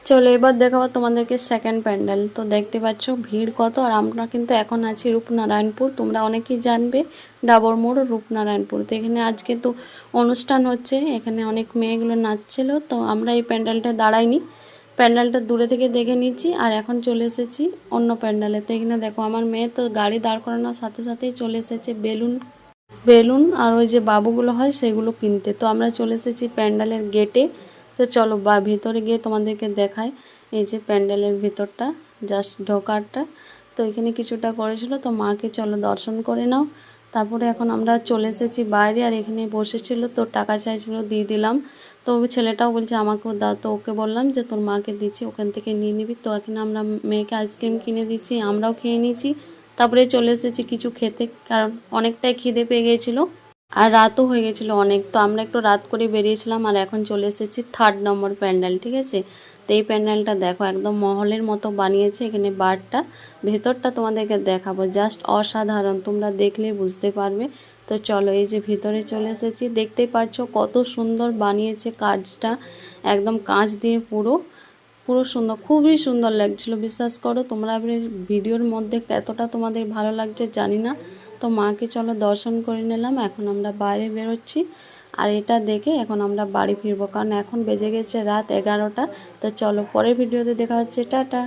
চলো এবার দেখাবো তোমাদেরকে সেকেন্ড প্যান্ডেল। তো দেখতে পাচ্ছ ভিড় কত। আর আমরা কিন্তু এখন আছি রূপনারায়ণপুর, তোমরা অনেকেই জানবে ডাবর মোড় রূপনারায়ণপুর। তো এখানে আজকে তো অনুষ্ঠান হচ্ছে, এখানে অনেক মেয়েগুলো নাচছিল। তো আমরা এই প্যান্ডেলটা দাঁড়াইনি, প্যান্ডেলটা দূরে থেকে দেখে নিচ্ছি আর এখন চলে এসেছি অন্য প্যান্ডেলে। তো এখানে দেখো আমার মেয়ে তো গাড়ি দাঁড় করানোর সাথে সাথেই চলে এসেছে বেলুন বেলুন আর ওই যে বাবুগুলো হয় সেগুলো কিনতে। তো আমরা চলে এসেছি প্যান্ডেলের গেটে। তো চলো ভিতরে গিয়ে তোমাদেরকে দেখাই এই যে প্যান্ডেলের ভিতরটা, জাস্ট ঢোকারটা। তো এখানে কিছুটা করেছিল, তো মাকে চলো দর্শন করে নাও। তারপরে এখন আমরা চলে এসেছি বাইরে, আর এখানে বসেছিল তো টাকা চাইছিল, দিয়ে দিলাম। তো ছেলেটাও বলছে আমাকেও দাও, তো ওকে বললাম যে তোর মাকে দিচ্ছি, ওখান থেকে নিয়ে নিবি। তো এখানে আমরা মেয়েকে আইসক্রিম কিনে দিচ্ছি, আমরাও খেয়ে নিয়েছি। তারপরে চলে এসেছি কিছু খেতে, কারণ অনেকটাই খিদে পেয়ে গিয়েছিলো আর রাতও হয়ে গেছিলো অনেক। তো আমরা একটু রাত করে বেরিয়েছিলাম আর এখন চলে এসেছি 3rd নম্বর প্যান্ডেল, ঠিক আছে। তো এই প্যান্ডেলটা দেখো একদম মহলের মতো বানিয়েছে, এখানে বারটা ভেতরটা তোমাদেরকে দেখাবো, জাস্ট অসাধারণ, তোমরা দেখলেই বুঝতে পারবে। তো চলো এই যে ভিতরে চলে এসেছি, দেখতেই পাচ্ছ কত সুন্দর বানিয়েছে কাজটা, একদম কাঁচ দিয়ে পুরো পুরো সুন্দর, খুবই সুন্দর লাগছিল। বিশ্বাস করো তোমরা ভিডিওর মধ্যে এতটা তোমাদের ভালো লাগছে জানি না। তো মাকে চলো দর্শন করে নিলাম, এখন আমরা বাইরে বেরোচ্ছি। আর এটা দেখে এখন আমরা বাড়ি ফিরবো, কারণ এখন বেজে গেছে রাত 11টা। তো চলো পরের ভিডিওতে দেখা হচ্ছে, টাটা।